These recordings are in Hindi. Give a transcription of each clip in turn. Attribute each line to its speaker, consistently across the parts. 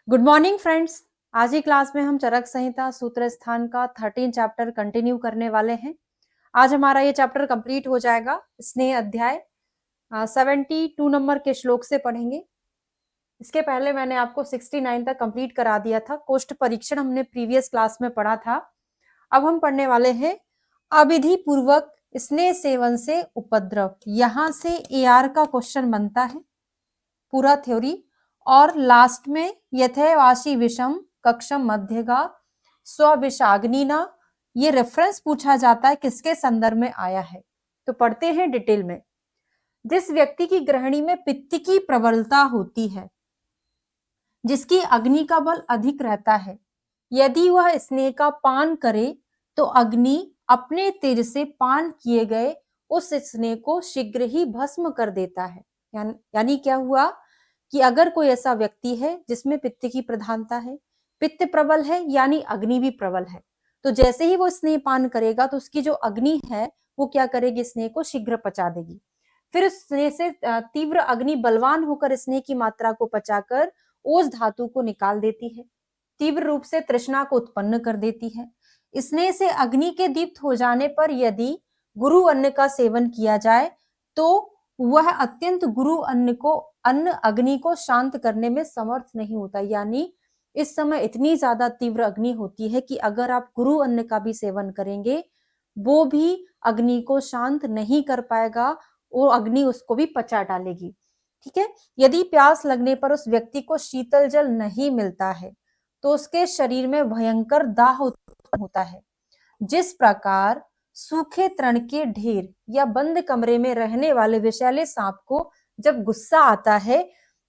Speaker 1: Good morning friends. आज की क्लास में हम चरक संहिता सूत्र स्थान का 13 चैप्टर कंटिन्यू करने वाले हैं। आज हमारा ये चैप्टर कंप्लीट हो जाएगा। स्नेह अध्याय 72 नंबर के श्लोक से पढ़ेंगे। इसके पहले मैंने आपको 69 तक कंप्लीट करा दिया था। कोष्ठ परीक्षण हमने प्रीवियस क्लास में पढ़ा था। अब हम पढ़ने वाले हैं अविधि पूर्वक स्नेह सेवन से उपद्रव। यहां से AR का क्वेश्चन बनता है, पूरा थ्योरी। और लास्ट में यथेवाशी विषम कक्षम मध्यगा स्वविषाग्निना, ये रेफरेंस पूछा जाता है किसके संदर्भ में आया है। तो पढ़ते हैं डिटेल में। जिस व्यक्ति की ग्रहणी में पित्त की प्रबलता होती है, जिसकी अग्नि का बल अधिक रहता है, यदि वह स्नेह का पान करे तो अग्नि अपने तेज से पान किए गए उस स्नेह को शीघ्र ही भस्म कर देता है। यानी क्या हुआ कि अगर कोई ऐसा व्यक्ति है जिसमें पित्त की प्रधानता है, पित्त प्रबल है यानी अग्नि भी प्रबल है, तो जैसे ही वो स्नेह पान करेगा तो उसकी जो अग्नि है वो क्या करेगी, स्नेह को शीघ्र पचा देगी। फिर उस स्नेह से तीव्र अग्नि बलवान होकर स्नेह की मात्रा को पचाकर ओज धातु को निकाल देती है, तीव्र रूप से तृष्णा को उत्पन्न कर देती है। स्नेह से अग्नि के दीप्त हो जाने पर यदि गुरु अन्न का सेवन किया जाए तो वह अत्यंत गुरु अन्न अग्नि को शांत करने में समर्थ नहीं होता। यानी इस समय इतनी ज्यादा तीव्र अग्नि होती है कि अगर आप गुरु अन्न का भी सेवन करेंगे वो भी अग्नि को शांत नहीं कर पाएगा, वो अग्नि उसको भी पचा डालेगी। ठीक है। यदि प्यास लगने पर उस व्यक्ति को शीतल जल नहीं मिलता है तो उसके शरीर में भयंकर दाह उत्पन्न होता है। जिस प्रकार सूखे तृण के ढेर या बंद कमरे में रहने वाले विषैले सांप को जब गुस्सा आता है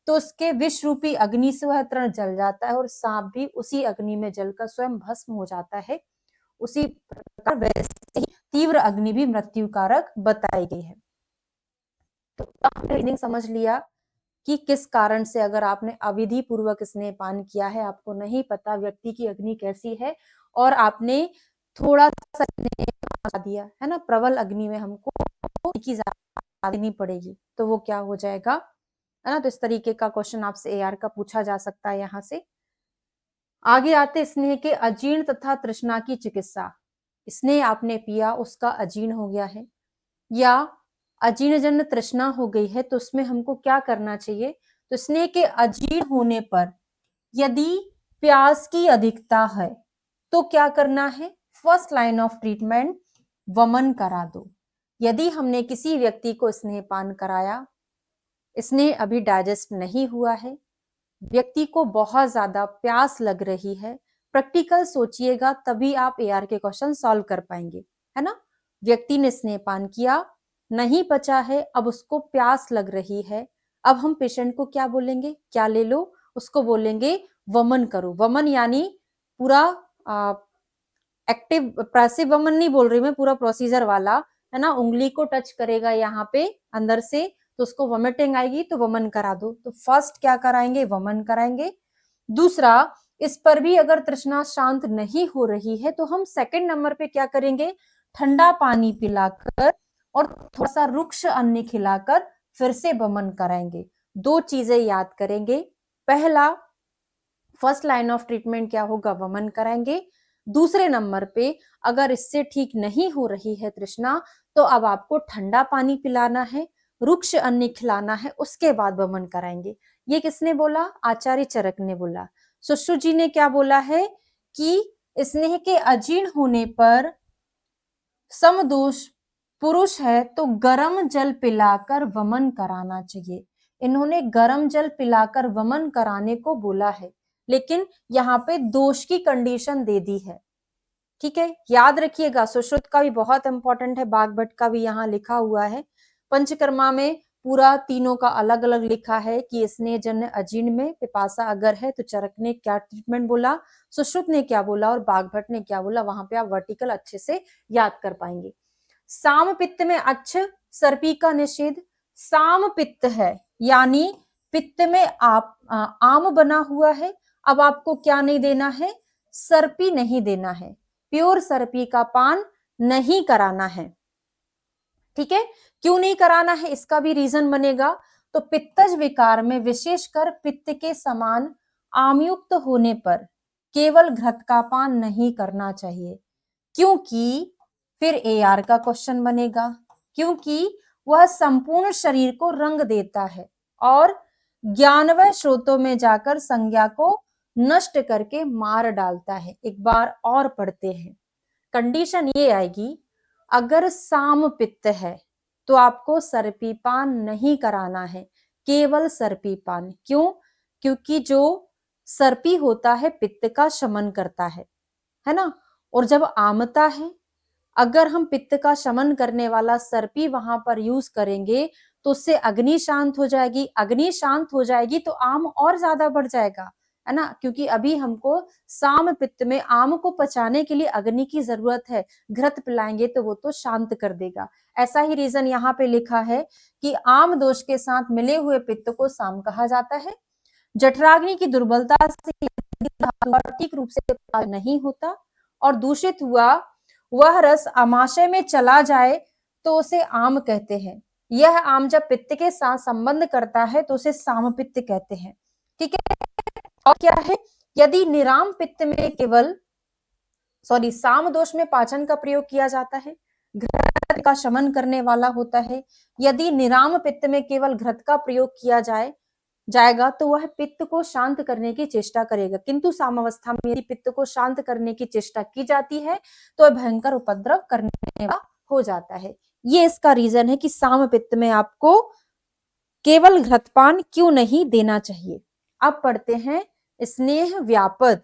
Speaker 1: तो उसके विष रूपी अग्नि से वह तृण जल जाता है और सांप भी उसी अग्नि में जलकर स्वयं भस्म हो जाता है, उसी प्रकार वैसे ही तीव्र अग्नि भी मृत्यु कारक बताई गई है। तो आपने समझ लिया कि किस कारण से अगर आपने अविधि पूर्वक स्नेह पान किया है, आपको नहीं पता व्यक्ति की अग्नि कैसी है और आपने थोड़ा सा स्नेह दिया है ना, प्रबल अग्नि में हमको की देनी पड़ेगी तो वो क्या हो जाएगा, है ना। तो इस तरीके का क्वेश्चन आपसे AR का पूछा जा सकता है। यहां से आगे आते स्नेह के अजीर्ण तथा तृष्णा की चिकित्सा। स्नेह आपने पिया, उसका अजीर्ण हो गया है या अजीर्णजन्य तृष्णा हो गई है, तो उसमें हमको क्या करना चाहिए। तो स्नेह के अजीर्ण होने पर यदि प्यास की अधिकता है तो क्या करना है, फर्स्ट लाइन ऑफ ट्रीटमेंट वमन करा दो। यदि हमने किसी व्यक्ति को स्नेह पान कराया, स्नेह अभी डाइजेस्ट नहीं हुआ है, व्यक्ति को बहुत ज्यादा प्यास लग रही है, प्रैक्टिकल सोचिएगा तभी आप AR के क्वेश्चन सॉल्व कर पाएंगे, है ना। व्यक्ति ने स्नेह पान किया, नहीं पचा है, अब उसको प्यास लग रही है, अब हम पेशेंट को क्या बोलेंगे, क्या ले लो, उसको बोलेंगे वमन करो। वमन यानी पूरा एक्टिव पैसिव वमन नहीं बोल रही मैं, पूरा प्रोसीजर वाला, है ना। उंगली को टच करेगा यहाँ पे अंदर से तो उसको वॉमिटिंग आएगी तो वमन करा दो। तो फर्स्ट क्या कराएंगे, वमन कराएंगे। दूसरा, इस पर भी अगर तृष्णा शांत नहीं हो रही है तो हम सेकंड नंबर पे क्या करेंगे, ठंडा पानी पिलाकर और थोड़ा सा रुक्ष अन्न खिलाकर फिर से वमन कराएंगे। दो चीजें याद करेंगे। पहला, फर्स्ट लाइन ऑफ ट्रीटमेंट क्या होगा, वमन कराएंगे। दूसरे नंबर पे अगर इससे ठीक नहीं हो रही है तृष्णा तो अब आपको ठंडा पानी पिलाना है, रुक्ष अन्न खिलाना है, उसके बाद वमन कराएंगे। ये किसने बोला, आचार्य चरक ने बोला। सुश्रुत जी ने क्या बोला है कि स्नेह के अजीर्ण होने पर समदोष पुरुष है तो गर्म जल पिलाकर वमन कराना चाहिए। इन्होंने गर्म जल पिलाकर वमन कराने को बोला है, लेकिन यहाँ पे दोष की कंडीशन दे दी है। ठीक है, याद रखिएगा। सुश्रुत का भी बहुत इंपॉर्टेंट है, बागभट्ट का भी यहाँ लिखा हुआ है। पंचकर्मा में पूरा तीनों का अलग अलग लिखा है कि स्नेह जन्य अजीर्ण में पिपासा अगर है तो चरक ने क्या ट्रीटमेंट बोला, सुश्रुत ने क्या बोला और बागभट्ट ने क्या बोला, वहां पे आप वर्टिकल अच्छे से याद कर पाएंगे। साम पित्त में अच्छ सर्पी का निषेध। साम पित्त है यानी पित्त में आप आम बना हुआ है, अब आपको क्या नहीं देना है, सर्पी नहीं देना है, प्योर सर्पी का पान नहीं कराना है। ठीक है, क्यों नहीं कराना है इसका भी रीजन बनेगा। तो पित्तज विकार में विशेषकर पित्त के समान आमयुक्त होने पर केवल घृत का पान नहीं करना चाहिए, क्योंकि फिर AR का क्वेश्चन बनेगा, क्योंकि वह संपूर्ण शरीर को रंग देता है और ज्ञानवय स्रोतों में जाकर संज्ञा को नष्ट करके मार डालता है। एक बार और पढ़ते हैं। कंडीशन ये आएगी, अगर साम पित्त है तो आपको सर्पी पान नहीं कराना है, केवल सर्पी पान। क्यों? क्योंकि जो सर्पी होता है पित्त का शमन करता है ना। और जब आमता है, अगर हम पित्त का शमन करने वाला सर्पी वहां पर यूज करेंगे तो उससे अग्नि शांत हो जाएगी, अग्नि शांत हो जाएगी तो आम और ज्यादा बढ़ जाएगा, है ना। क्योंकि अभी हमको साम पित्त में आम को पचाने के लिए अग्नि की जरूरत है, घृत पिलाएंगे तो वो तो शांत कर देगा। ऐसा ही रीजन यहाँ पे लिखा है कि आम दोष के साथ मिले हुए पित्त को साम कहा जाता है। जठराग्नि की दुर्बलता से ठीक रूप से नहीं होता और दूषित हुआ वह रस आमाशय में चला जाए तो उसे आम कहते हैं। यह आम जब पित्त के साथ संबंध करता है तो उसे साम पित्त कहते हैं। ठीक है। और क्या है, यदि निराम पित्त में केवल साम दोष में पाचन का प्रयोग किया जाता है, घृत का शमन करने वाला होता है। यदि निराम पित्त में केवल घृत का प्रयोग किया जाएगा तो वह पित्त को शांत करने की चेष्टा करेगा, किंतु सामावस्था में यदि पित्त को शांत करने की चेष्टा की जाती है तो वह भयंकर उपद्रव करने वाला हो जाता है। ये इसका रीजन है कि साम पित्त में आपको केवल घृतपान क्यों नहीं देना चाहिए। अब पढ़ते हैं स्नेह व्यापद।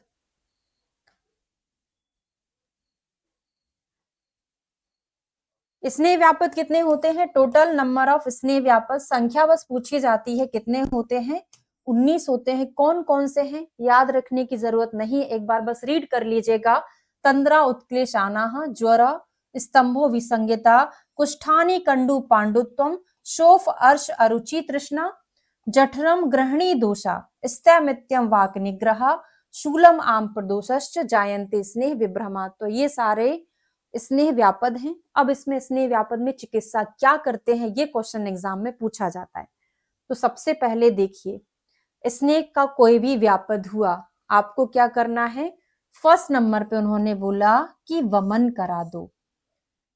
Speaker 1: स्नेह व्यापद कितने होते हैं? टोटल नंबर ऑफ स्नेह व्यापद संख्या बस पूछी जाती है, कितने होते हैं? 19 होते हैं। कौन कौन से हैं याद रखने की जरूरत नहीं, एक बार बस रीड कर लीजिएगा। तंद्रा उत्क्लेशानाः, ज्वर, स्तंभो विसंज्ञता, कुष्ठानी कंडु पांडुत्वम, शोफ अर्श अरुचि तृष्णा, जठरम ग्रहणी दोषा, स्तैमित्यम वाक निग्रह, शूलम आम प्रदोषश्च, जायन्ते स्नेह विभ्रमा। तो ये सारे स्नेह व्यापद हैं। अब इसमें स्नेह व्यापद में चिकित्सा क्या करते हैं, ये क्वेश्चन एग्जाम में पूछा जाता है। तो सबसे पहले देखिए, स्नेह का कोई भी व्यापद हुआ, आपको क्या करना है? फर्स्ट नंबर पे उन्होंने बोला कि वमन करा दो।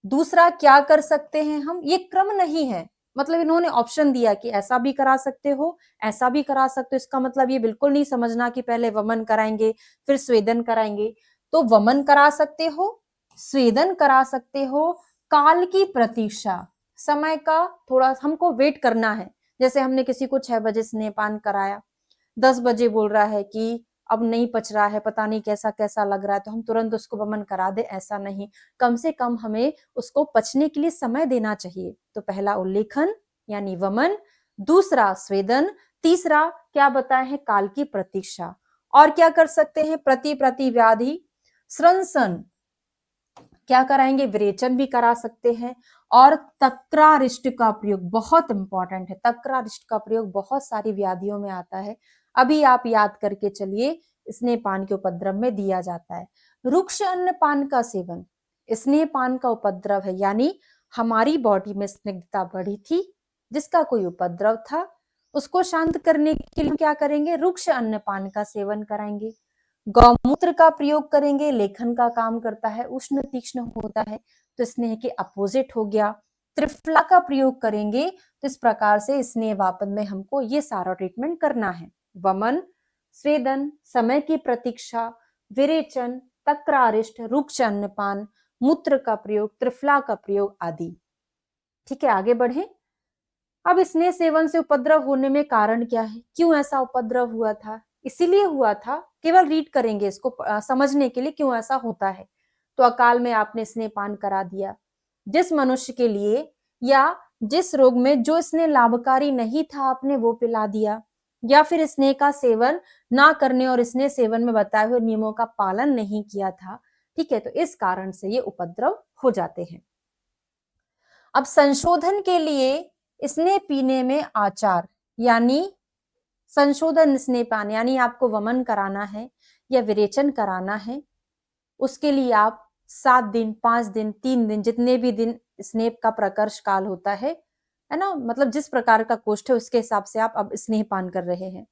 Speaker 1: दूसरा क्या कर सकते हैं हम, ये क्रम नहीं है, मतलब इन्होंने ऑप्शन दिया कि ऐसा भी करा सकते हो, ऐसा भी करा सकते हो। इसका मतलब ये बिल्कुल नहीं समझना कि पहले वमन कराएंगे फिर स्वेदन कराएंगे। तो वमन करा सकते हो, स्वेदन करा सकते हो, काल की प्रतीक्षा, समय का थोड़ा हमको वेट करना है। जैसे हमने किसी को 6 बजे स्नेहपान कराया, 10 बजे बोल रहा है कि अब नहीं पच रहा है, पता नहीं कैसा कैसा लग रहा है, तो हम तुरंत उसको वमन करा दे, ऐसा नहीं। कम से कम हमें उसको पचने के लिए समय देना चाहिए। तो पहला उल्लेखन यानी वमन, दूसरा स्वेदन, तीसरा क्या बताए हैं? काल की प्रतीक्षा। और क्या कर सकते हैं? प्रति व्याधि स्रंसन, क्या कराएंगे? विरेचन भी करा सकते हैं। और तक्रारिष्ट का प्रयोग बहुत इंपॉर्टेंट है, तक्रारिष्ट का प्रयोग बहुत सारी व्याधियों में आता है। अभी आप याद करके चलिए, स्नेहपान के उपद्रव में दिया जाता है। रुक्ष अन्नपान का सेवन स्नेहपान का उपद्रव है, यानी हमारी बॉडी में स्निग्धता बढ़ी थी, जिसका कोई उपद्रव था, उसको शांत करने के लिए क्या करेंगे? रुक्ष अन्नपान का सेवन कराएंगे। गौमूत्र का प्रयोग करेंगे, लेखन का काम करता है, उष्ण तीक्ष्ण होता है, तो स्नेह के अपोजिट हो गया। त्रिफला का प्रयोग करेंगे तो इस प्रकार से स्नेह वापन में हमको ये सारा ट्रीटमेंट करना है। वमन, स्वेदन, समय की प्रतीक्षा, विरेचन, तक्रारिष्ट, रुक्ष अन्नपान, मूत्र का प्रयोग, त्रिफला का प्रयोग आदि। ठीक है, आगे बढ़े। अब स्नेह सेवन से उपद्रव होने में कारण क्या है, क्यों ऐसा उपद्रव हुआ था? इसीलिए हुआ था, केवल रीड करेंगे इसको समझने के लिए क्यों ऐसा होता है। तो अकाल में आपने स्नेहपान करा दिया, जिस मनुष्य के लिए या जिस रोग में जो स्नेह लाभकारी नहीं था आपने वो पिला दिया, या फिर स्नेह का सेवन ना करने और स्नेह सेवन में बताए हुए नियमों का पालन नहीं किया था। ठीक है, तो इस कारण से ये उपद्रव हो जाते हैं। अब संशोधन के लिए स्नेह पीने में आचार, यानी संशोधन स्नेहपान, यानी आपको वमन कराना है या विरेचन कराना है, उसके लिए आप 7 दिन, 5 दिन, 3 दिन, जितने भी दिन स्नेह का प्रकर्ष काल होता है ना, मतलब जिस प्रकार का कोष्ठ है उसके हिसाब से आप अब स्नेहपान कर रहे हैं,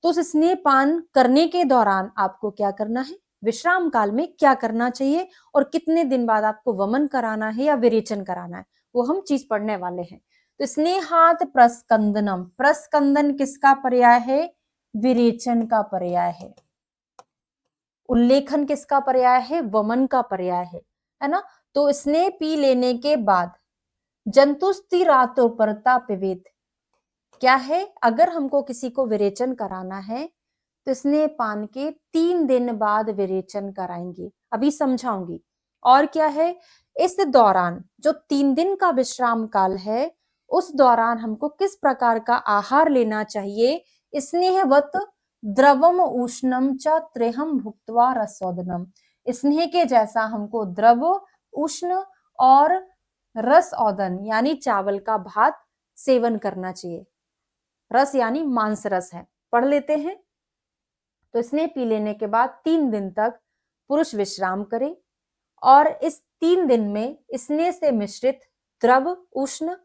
Speaker 1: तो उस स्नेहपान करने के दौरान आपको क्या करना है, विश्राम काल में क्या करना चाहिए और कितने दिन बाद आपको वमन कराना है या विरेचन कराना है, वो हम चीज पढ़ने वाले हैं। तो स्नेहात प्रस्कंदनम, प्रस्कंदन किसका पर्याय है, विरेचन का पर्याय है। उल्लेखन किसका पर्याय है, वमन का पर्याय है ना। तो स्नेह पी लेने के बाद जंतुस्ति रातो परता पिवेत, क्या है, अगर हमको किसी को विरेचन कराना है तो स्नेह पान के 3 दिन बाद विरेचन कराएंगे, अभी समझाऊंगी। और क्या है, इस दौरान जो 3 दिन का विश्राम काल है उस दौरान हमको किस प्रकार का आहार लेना चाहिए, स्नेहवत द्रवम उष्णम च त्रेहम भुक्त्वा रसोदनम, स्नेह के जैसा हमको द्रव, उष्ण और रस औदन यानी चावल का भात सेवन करना चाहिए। रस यानी मांस रस है, पढ़ लेते हैं। तो स्नेह पी लेने के बाद 3 दिन तक पुरुष विश्राम करे और इस 3 दिन में स्नेह से मिश्रित द्रव, उष्ण,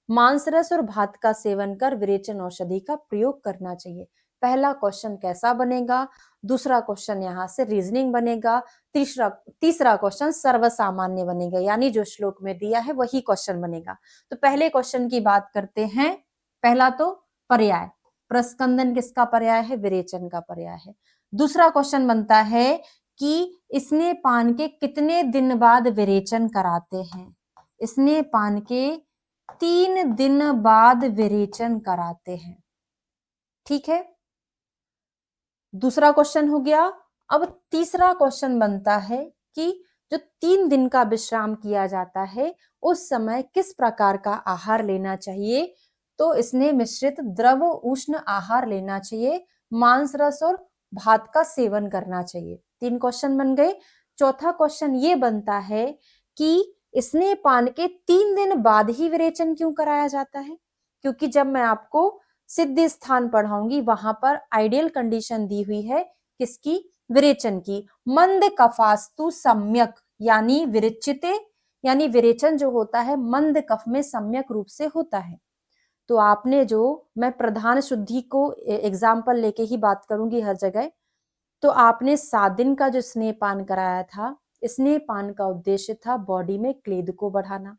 Speaker 1: मांसरस और भात का सेवन कर विरेचन औषधि का प्रयोग करना चाहिए। पहला क्वेश्चन कैसा बनेगा, दूसरा क्वेश्चन यहाँ से रीजनिंग बनेगा, तीसरा क्वेश्चन सर्वसामान्य बनेगा, यानी जो श्लोक में दिया है वही क्वेश्चन बनेगा। तो पहले क्वेश्चन की बात करते हैं। पहला तो पर्याय, प्रस्कंदन किसका पर्याय है, विरेचन का पर्याय है। दूसरा क्वेश्चन बनता है कि स्नेह पान के कितने दिन बाद विरेचन कराते हैं, स्नेह पान के 3 दिन बाद विरेचन कराते हैं, ठीक है। दूसरा क्वेश्चन हो गया। अब तीसरा क्वेश्चन बनता है कि जो 3 दिन का विश्राम किया जाता है उस समय किस प्रकार का आहार लेना चाहिए, तो स्नेह मिश्रित द्रव उष्ण आहार लेना चाहिए, मांस रस और भात का सेवन करना चाहिए। 3 क्वेश्चन बन गए। चौथा क्वेश्चन ये बनता है कि स्नेह पान के 3 दिन बाद ही विरेचन क्यों कराया जाता है, क्योंकि जब मैं आपको सिद्ध स्थान पढ़ाऊंगी वहां पर आइडियल कंडीशन दी हुई है किसकी, विरेचन की। मंद कफास्तु सम्यक, यानी विरेचिते, यानी विरेचन जो होता है मंद कफ में सम्यक रूप से होता है। तो आपने जो, मैं प्रधान शुद्धि को एग्जाम्पल लेके ही बात करूंगी हर जगह, तो आपने 7 दिन का जो स्नेह पान कराया था, स्नेह पान का उद्देश्य था बॉडी में क्लेद को बढ़ाना,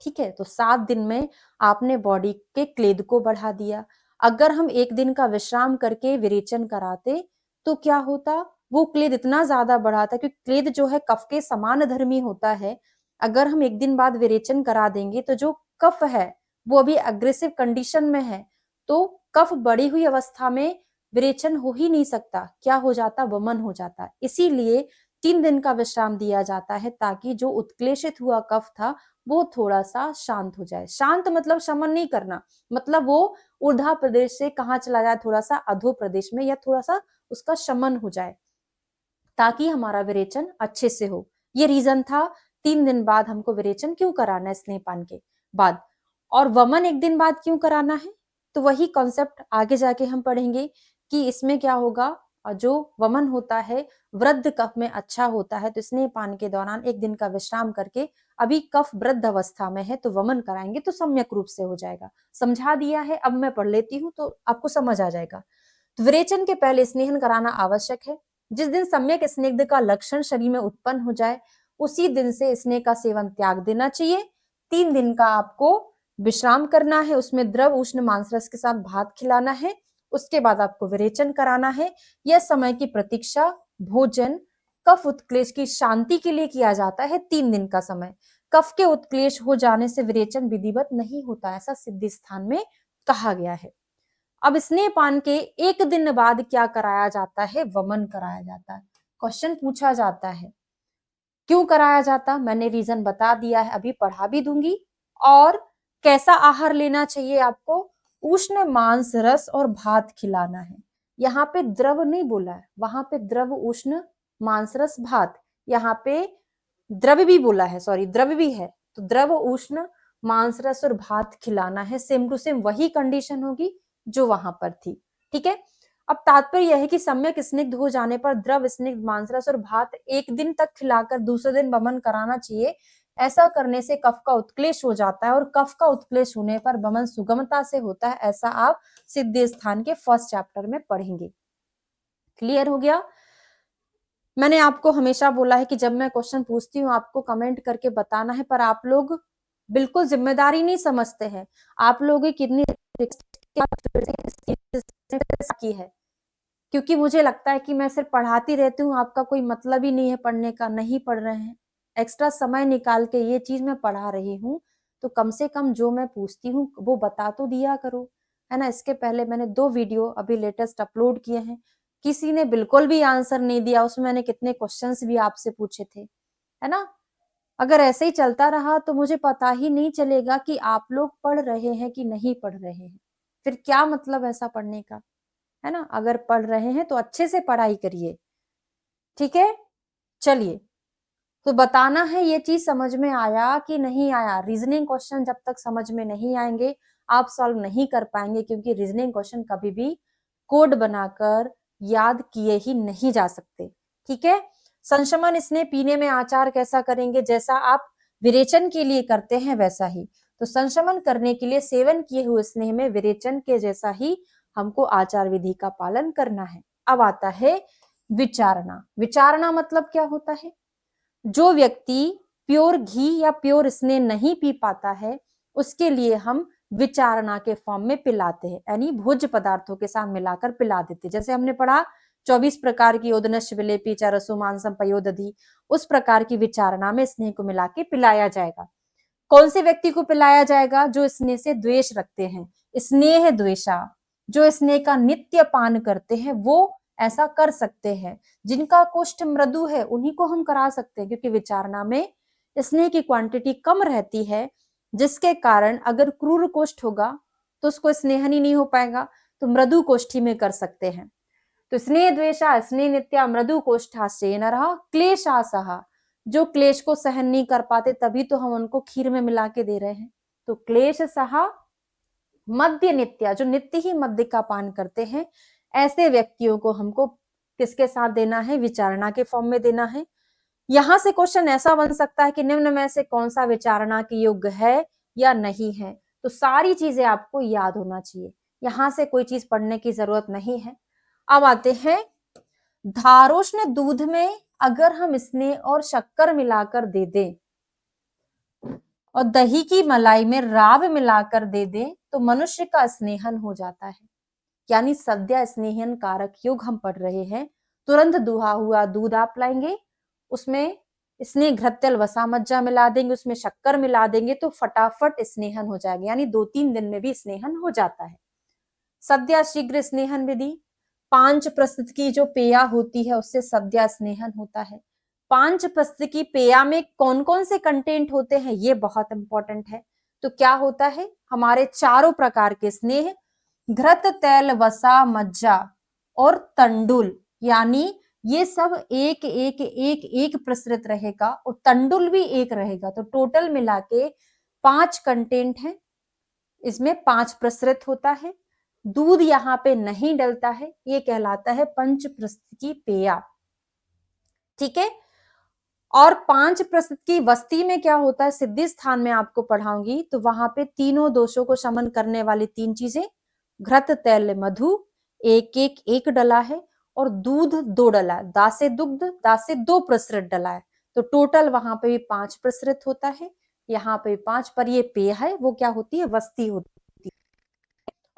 Speaker 1: ठीक है। तो 7 दिन में आपने बॉडी के क्लेद को बढ़ा दिया। अगर हम 1 दिन का विश्राम करके विरेचन कराते तो क्या होता, वो क्लेद इतना ज्यादा बढ़ाता, क्योंकि क्लेद जो है कफ के समान धर्मी होता है। अगर हम 1 दिन बाद विरेचन करा देंगे तो जो कफ है वो अभी अग्रेसिव कंडीशन में है, तो कफ बढ़ी हुई अवस्था में विरेचन हो ही नहीं सकता, क्या हो जाता, वमन हो जाता। इसीलिए 3 दिन का विश्राम दिया जाता है ताकि जो उत्क्लेशित हुआ कफ था वो थोड़ा सा शांत हो जाए। शांत मतलब शमन नहीं करना, मतलब वो ऊर्ध्वा प्रदेश से कहाँ चला जाए, थोड़ा सा अधो प्रदेश में, या थोड़ा सा उसका शमन हो जाए ताकि हमारा विरेचन अच्छे से हो। ये रीजन था 3 दिन बाद हमको विरेचन क्यों कराना है स्नेहपान के बाद। और वमन 1 दिन बाद क्यों कराना है, तो वही कॉन्सेप्ट आगे जाके हम पढ़ेंगे कि इसमें क्या होगा। जो वमन होता है वृद्ध कफ में अच्छा होता है, तो स्नेहपान के दौरान 1 दिन का विश्राम करके, अभी कफ वृद्ध अवस्था में है तो वमन कराएंगे तो सम्यक रूप से हो जाएगा। समझा दिया है, अब मैं पढ़ लेती हूँ तो आपको समझ आ जाएगा। तो विरेचन के पहले स्नेहन कराना आवश्यक है। जिस दिन सम्यक स्निग्ध का लक्षण शरीर में उत्पन्न हो जाए उसी दिन से स्नेह का सेवन त्याग देना चाहिए। 3 दिन का आपको विश्राम करना है, उसमें द्रव उष्ण मांसरस के साथ भात खिलाना है, उसके बाद आपको विरेचन कराना है। यह समय की प्रतीक्षा, भोजन, कफ उत्क्लेश की शांति के लिए किया जाता है। 3 दिन का समय, कफ के उत्क्लेश हो जाने से विरेचन विधिवत नहीं होता, ऐसा सिद्ध स्थान में कहा गया है। अब स्नेहपान के 1 दिन बाद क्या कराया जाता है, वमन कराया जाता है। क्वेश्चन पूछा जाता है क्यों कराया जाता, मैंने रीजन बता दिया है, अभी पढ़ा भी दूंगी। और कैसा आहार लेना चाहिए आपको, उष्ण मांस रस और भात खिलाना है। यहाँ पे द्रव नहीं बोला है, वहां पे द्रव उष्ण मांस रस भात, यहाँ पे द्रव भी बोला है, सॉरी द्रव भी है, तो द्रव उष्ण मांस रस और भात खिलाना है। सेम टू सेम वही कंडीशन होगी जो वहां पर थी, ठीक है। अब तात्पर्य यह है कि सम्यक स्निग्ध हो जाने पर द्रव स्निग्ध मांसरस और भात 1 दिन तक खिलाकर दूसरे दिन वमन कराना चाहिए। ऐसा करने से कफ का उत्क्लेश हो जाता है और कफ का उत्क्लेश होने पर वमन सुगमता से होता है, ऐसा आप सिद्ध स्थान के फर्स्ट चैप्टर में पढ़ेंगे। क्लियर हो गया? मैंने आपको हमेशा बोला है कि जब मैं क्वेश्चन पूछती हूँ आपको कमेंट करके बताना है, पर आप लोग बिल्कुल जिम्मेदारी नहीं समझते हैं। आप लोगों की कितनी की है, क्योंकि मुझे लगता है कि मैं सिर्फ पढ़ाती रहती हूँ, आपका कोई मतलब ही नहीं है पढ़ने का, नहीं पढ़ रहे हैं। एक्स्ट्रा समय निकाल के ये चीज मैं पढ़ा रही हूँ, तो कम से कम जो मैं पूछती हूँ वो बता तो दिया करो, है ना। इसके पहले मैंने 2 वीडियो अभी लेटेस्ट अपलोड किए हैं, किसी ने बिल्कुल भी आंसर नहीं दिया, उसमें मैंने कितने क्वेश्चंस भी आपसे पूछे थे, है ना। अगर ऐसे ही चलता रहा तो मुझे पता ही नहीं चलेगा कि आप लोग पढ़ रहे हैं कि नहीं पढ़ रहे हैं, फिर क्या मतलब ऐसा पढ़ने का, है ना। अगर पढ़ रहे हैं तो अच्छे से पढ़ाई करिए, ठीक है। चलिए, तो बताना है ये चीज समझ में आया कि नहीं आया। रीजनिंग क्वेश्चन जब तक समझ में नहीं आएंगे आप सॉल्व नहीं कर पाएंगे, क्योंकि रीजनिंग क्वेश्चन कभी भी कोड बनाकर याद किए ही नहीं जा सकते, ठीक है। संशमन स्नेह पीने में आचार कैसा करेंगे, जैसा आप विरेचन के लिए करते हैं वैसा ही। तो संशमन करने के लिए सेवन किए हुए स्नेह में विरेचन के जैसा ही हमको आचार विधि का पालन करना है। अब आता है विचारणा। विचारणा मतलब क्या होता है? जो व्यक्ति प्योर घी या प्योर स्नेह नहीं पी पाता है उसके लिए हम विचारणा के फॉर्म में पिलाते हैं, यानी भोज्य पदार्थों के साथ मिलाकर पिला देते हैं। जैसे हमने पढ़ा 24 प्रकार की ओदनश्य विलेपी चरसो मांसम पयोदधि, उस प्रकार की विचारणा में स्नेह को मिला के पिलाया जाएगा। कौन से व्यक्ति को पिलाया जाएगा? जो स्नेह से द्वेष रखते हैं, स्नेह द्वेषा, जो स्नेह का नित्य पान करते हैं वो ऐसा कर सकते हैं। जिनका कोष्ठ मृदु है उन्हीं को हम करा सकते हैं, क्योंकि विचारणा में स्नेह की क्वांटिटी कम रहती है, जिसके कारण अगर क्रूर कोष्ठ होगा तो उसको स्नेहन ही नहीं हो पाएगा, तो मृदु कोष्ठी में कर सकते हैं। तो स्नेह द्वेषा स्नेह नित्या मृदु कोष्ठाश्चय नरः क्लेशासह, जो क्लेश को सहन नहीं कर पाते तभी तो हम उनको खीर में मिला के दे रहे हैं। तो क्लेश सहा मद्य नित्या, जो नित्य ही मद्य का पान करते हैं, ऐसे व्यक्तियों को हमको किसके साथ देना है? विचारणा के फॉर्म में देना है। यहां से क्वेश्चन ऐसा बन सकता है कि निम्न में से कौन सा विचारणा के योग्य है या नहीं है। तो सारी चीजें आपको याद होना चाहिए, यहां से कोई चीज पढ़ने की जरूरत नहीं है। अब आते हैं धारोष्ण दूध में अगर हम स्नेह और शक्कर मिलाकर दे दें और दही की मलाई में राब मिलाकर दे दें तो मनुष्य का स्नेहन हो जाता है। यानी सद्या स्नेहन कारक युग हम पढ़ रहे हैं। तुरंत दुहा हुआ दूध आप लाएंगे, उसमें स्नेह घृत्यल वसा मज्जा मिला देंगे, उसमें शक्कर मिला देंगे तो फटाफट स्नेहन हो जाएगा, यानी 2-3 दिन में भी स्नेहन हो जाता है। सद्या शीघ्र स्नेहन विधि, 5 प्रस्तुत की जो पेया होती है उससे सद्या स्नेहन होता है। 5 प्रस्तुत की पेया में कौन कौन से कंटेंट होते हैं ये बहुत इंपॉर्टेंट है। तो क्या होता है? हमारे चारों प्रकार के स्नेह, घृत तैल वसा मज्जा और तंडुल, यानी ये सब एक एक एक एक प्रसृत रहेगा और तंडुल भी एक रहेगा, तो टोटल मिला के 5 कंटेंट है, इसमें 5 प्रसृत होता है। दूध यहाँ पे नहीं डलता है, ये कहलाता है पंच प्रस्थ की पेया, ठीक है। और 5 प्रस्थ की वस्ती में क्या होता है, सिद्धि स्थान में आपको पढ़ाऊंगी, तो वहां पे तीनों दोषों को शमन करने वाली 3 चीजें, घृत तैल मधु एक एक एक डला है और दूध 2 डला है, दासे दुग्ध दासे 2 प्रसृत डला है, तो टोटल वहां पे भी 5 प्रसृत होता है, यहाँ पे 5, पर ये पेय है वो क्या होती है? वस्ती होती है।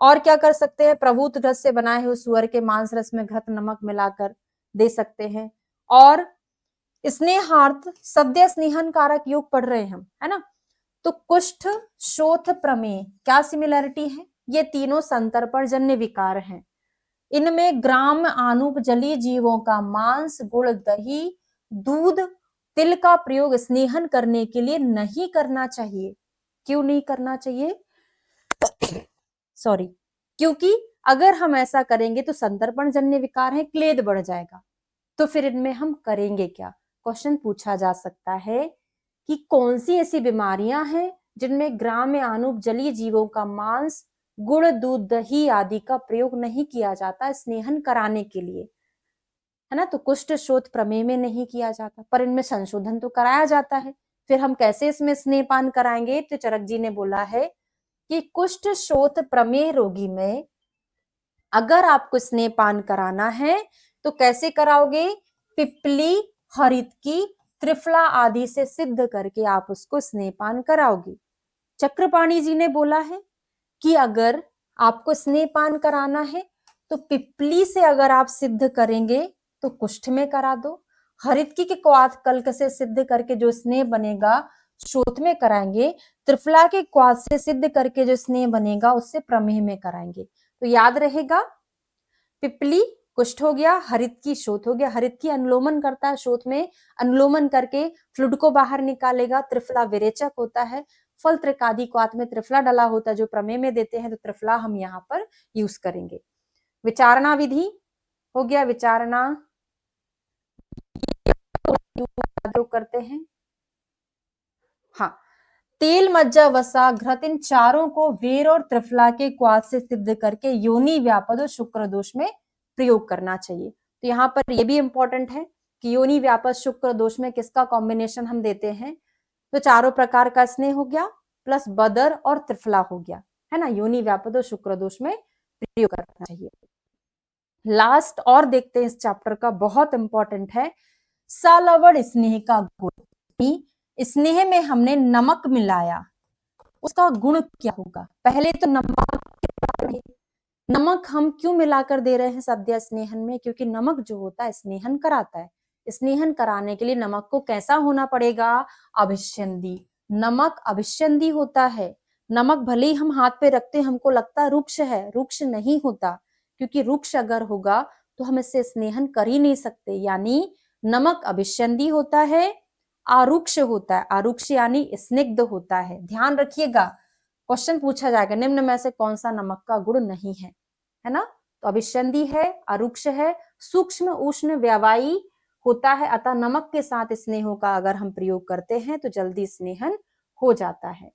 Speaker 1: और क्या कर सकते हैं? प्रभूत घृत से बनाए हुए सुअर के मांस रस में घृत नमक मिलाकर दे सकते हैं। और स्नेहार्थ सद्य स्नेहन कारक योग पढ़ रहे हैं हम, है ना। तो कुष्ठ शोथ प्रमेय क्या सिमिलरिटी है? ये तीनों संतर्पण जन्य विकार हैं। इनमें ग्राम आनुप जलीय जीवों का मांस गुड़ दही दूध तिल का प्रयोग स्नेहन करने के लिए नहीं करना चाहिए। क्यों नहीं करना चाहिए? सॉरी, क्योंकि अगर हम ऐसा करेंगे तो संतर्पण जन्य विकार है, क्लेद बढ़ जाएगा, तो फिर इनमें हम करेंगे क्या? क्वेश्चन पूछा जा सकता है कि कौन सी ऐसी बीमारियां हैं जिनमें ग्राम्य आनुप जलीय जीवों का मांस गुड़ दूध दही आदि का प्रयोग नहीं किया जाता स्नेहन कराने के लिए, है ना। तो कुष्ठ शोथ प्रमेय में नहीं किया जाता, पर इनमें संशोधन तो कराया जाता है। फिर हम कैसे इसमें स्नेहपान कराएंगे? तो चरक जी ने बोला है कि कुष्ठ शोथ प्रमेह रोगी में अगर आपको स्नेहपान कराना है तो कैसे कराओगे? पिपली, हरितकी, त्रिफला आदि से सिद्ध करके आप उसको स्नेहपान कराओगे। चक्रपाणी जी ने बोला है कि अगर आपको स्नेहपान कराना है तो पिपली से अगर आप सिद्ध करेंगे तो कुष्ठ में करा दो, हरितकी के क्वाथ कल्क से सिद्ध करके जो स्नेह बनेगा शोथ में कराएंगे, त्रिफला के क्वाथ से सिद्ध करके जो स्नेह बनेगा उससे प्रमेह में कराएंगे। तो याद रहेगा, पिपली कुष्ठ हो गया, हरितकी शोथ हो गया। हरितकी अनुलोमन करता है शोथ में, अनुलोमन करके फ्लूइड को बाहर निकालेगा। त्रिफला विरेचक होता है, फल त्रिकादि क्वाथ में त्रिफला डला होता है जो प्रमेय में देते हैं, तो त्रिफला हम यहाँ पर यूज करेंगे। विचारणा विधि हो गया, विचारणा जो करते हैं, हाँ, तेल, मज्जा, वसा, घृत इन चारों को वेर और त्रिफला के क्वाथ से सिद्ध करके योनि व्यापद और शुक्र दोष में प्रयोग करना चाहिए। तो यहाँ पर ये भी इंपॉर्टेंट है कि योनि व्यापद शुक्र दोष में किसका कॉम्बिनेशन हम देते हैं, तो चारों प्रकार का स्नेह हो गया प्लस बदर और त्रिफला हो गया, है ना, योनि व्यापद और शुक्र दोष में प्रयोग करना चाहिए। लास्ट और देखते हैं इस चैप्टर का, बहुत इंपॉर्टेंट है, सालवड़ स्नेह का गुण। स्नेह में हमने नमक मिलाया, उसका गुण क्या होगा? पहले तो नमक हम क्यों मिलाकर दे रहे हैं सद्य स्नेहन में? क्योंकि नमक जो होता है स्नेहन कराता है। स्नेहन कराने के लिए नमक को कैसा होना पड़ेगा? अभिष्यंदी। नमक अभिष्यंदी होता है। नमक भले ही हम हाथ पे रखते हैं हमको लगता है रुक्ष है, रुक्ष नहीं होता, क्योंकि रुक्ष अगर होगा तो हम इससे स्नेहन कर ही नहीं सकते। यानी नमक अभिष्यंदी होता है, आरुक्ष होता है, आरुक्ष यानी स्निग्ध होता है। ध्यान रखिएगा, क्वेश्चन पूछा जाएगा निम्न में से कौन सा नमक का गुण नहीं है ना? तो अभिष्यंदी है, आरुक्ष है, सूक्ष्म उष्ण व्यवायी होता है, अतः नमक के साथ स्नेहों का अगर हम प्रयोग करते हैं तो जल्दी स्नेहन हो जाता है।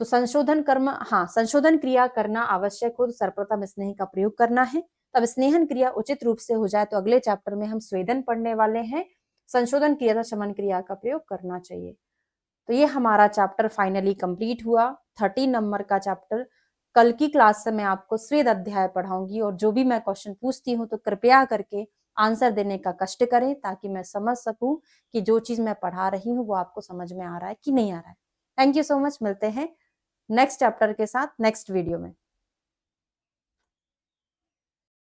Speaker 1: तो संशोधन कर्म, हाँ, संशोधन क्रिया करना आवश्यक हो तो सर्वप्रथम स्नेह का प्रयोग करना है। तब स्नेहन क्रिया उचित रूप से हो जाए तो अगले चैप्टर में हम स्वेदन पढ़ने वाले हैं, संशोधन क्रिया था शमन क्रिया का प्रयोग करना चाहिए। तो ये हमारा चैप्टर फाइनली कंप्लीट हुआ, 30 नंबर का चैप्टर। कल की क्लास से मैं आपको स्वेद अध्याय पढ़ाऊंगी और जो भी मैं क्वेश्चन पूछती हूँ तो कृपया करके आंसर देने का कष्ट करें ताकि मैं समझ सकूं कि जो चीज मैं पढ़ा रही हूँ वो आपको समझ में आ रहा है कि नहीं आ रहा है। थैंक यू सो मच, मिलते हैं नेक्स्ट चैप्टर के साथ नेक्स्ट वीडियो में।